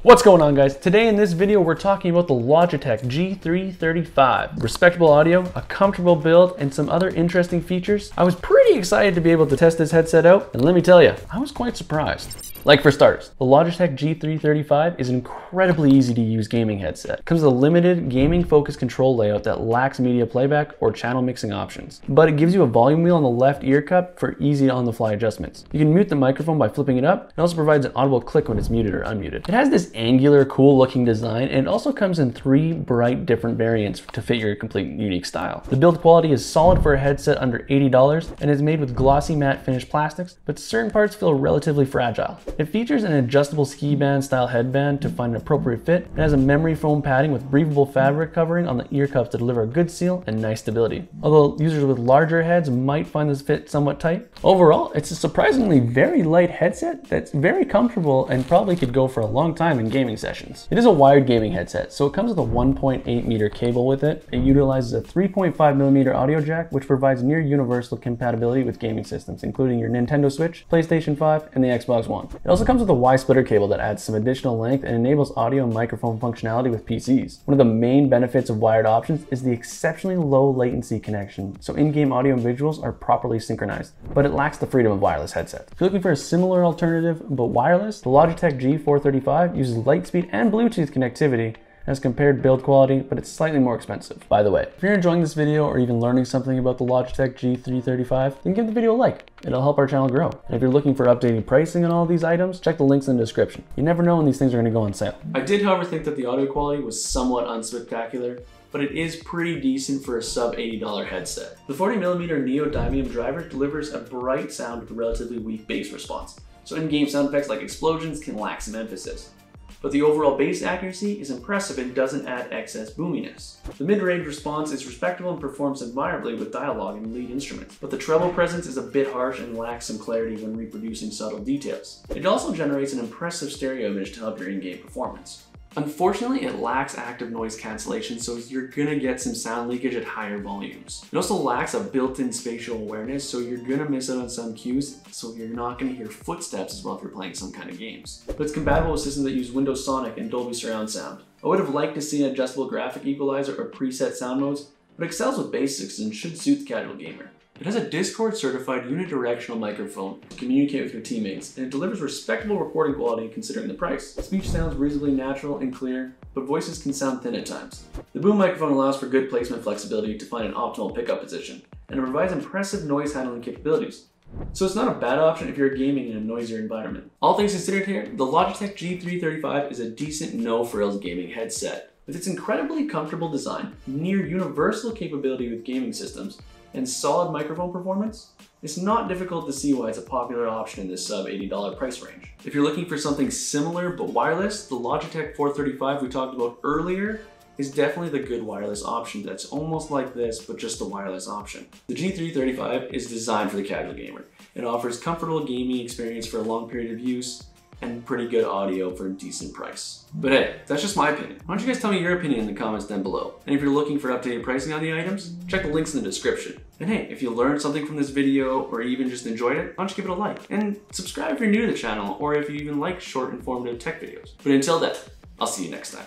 What's going on, guys? Today in this video we're talking about the Logitech G335. Respectable audio, a comfortable build, and some other interesting features. I was pretty excited to be able to test this headset out, and let me tell you, I was quite surprised. Like for starters, the Logitech G335 is an incredibly easy to use gaming headset. It comes with a limited gaming focused control layout that lacks media playback or channel mixing options, but it gives you a volume wheel on the left ear cup for easy on the fly adjustments. You can mute the microphone by flipping it up. It also provides an audible click when it's muted or unmuted. It has this angular, cool looking design, and it also comes in 3 bright different variants to fit your complete unique style. The build quality is solid for a headset under $80 and is made with glossy matte finished plastics, but certain parts feel relatively fragile. It features an adjustable ski band style headband to find an appropriate fit, and has a memory foam padding with breathable fabric covering on the ear cups to deliver a good seal and nice stability. Although users with larger heads might find this fit somewhat tight. Overall, it's a surprisingly very light headset that's very comfortable and probably could go for a long time in gaming sessions. It is a wired gaming headset, so it comes with a 1.8 meter cable with it. It utilizes a 3.5 millimeter audio jack, which provides near universal compatibility with gaming systems, including your Nintendo Switch, PlayStation 5, and the Xbox One. It also comes with a Y-splitter cable that adds some additional length and enables audio and microphone functionality with PCs. One of the main benefits of wired options is the exceptionally low latency connection, so in-game audio and visuals are properly synchronized, but it lacks the freedom of wireless headsets. If you're looking for a similar alternative but wireless, the Logitech G435 uses Lightspeed and Bluetooth connectivity, has compared build quality, but it's slightly more expensive. By the way, if you're enjoying this video or even learning something about the Logitech G335, then give the video a like. It'll help our channel grow. And if you're looking for updated pricing on all these items, check the links in the description. You never know when these things are gonna go on sale. I did, however, think that the audio quality was somewhat unspectacular, but it is pretty decent for a sub $80 headset. The 40mm neodymium driver delivers a bright sound with a relatively weak bass response, so in-game sound effects like explosions can lack some emphasis. But the overall bass accuracy is impressive and doesn't add excess boominess. The mid-range response is respectable and performs admirably with dialogue and lead instruments, but the treble presence is a bit harsh and lacks some clarity when reproducing subtle details. It also generates an impressive stereo image to help your in-game performance. Unfortunately, it lacks active noise cancellation, so you're gonna get some sound leakage at higher volumes. It also lacks a built-in spatial awareness, so you're gonna miss out on some cues, so you're not gonna hear footsteps as well if you're playing some kind of games. But it's compatible with systems that use Windows Sonic and Dolby Surround sound. I would have liked to see an adjustable graphic equalizer or preset sound modes, but it excels with basics and should suit the casual gamer. It has a Discord certified unidirectional microphone to communicate with your teammates, and it delivers respectable recording quality considering the price. Speech sounds reasonably natural and clear, but voices can sound thin at times. The boom microphone allows for good placement flexibility to find an optimal pickup position, and it provides impressive noise handling capabilities. So it's not a bad option if you're gaming in a noisier environment. All things considered here, the Logitech G335 is a decent no-frills gaming headset. With its incredibly comfortable design, near universal capability with gaming systems, and solid microphone performance, it's not difficult to see why it's a popular option in this sub $80 price range. If you're looking for something similar but wireless, the Logitech 435 we talked about earlier is definitely the good wireless option that's almost like this, but just a wireless option. The G335 is designed for the casual gamer. It offers comfortable gaming experience for a long period of use, and pretty good audio for a decent price. But hey, that's just my opinion. Why don't you guys tell me your opinion in the comments down below? And if you're looking for updated pricing on the items, check the links in the description. And hey, if you learned something from this video or even just enjoyed it, why don't you give it a like? And subscribe if you're new to the channel or if you even like short informative tech videos. But until then, I'll see you next time.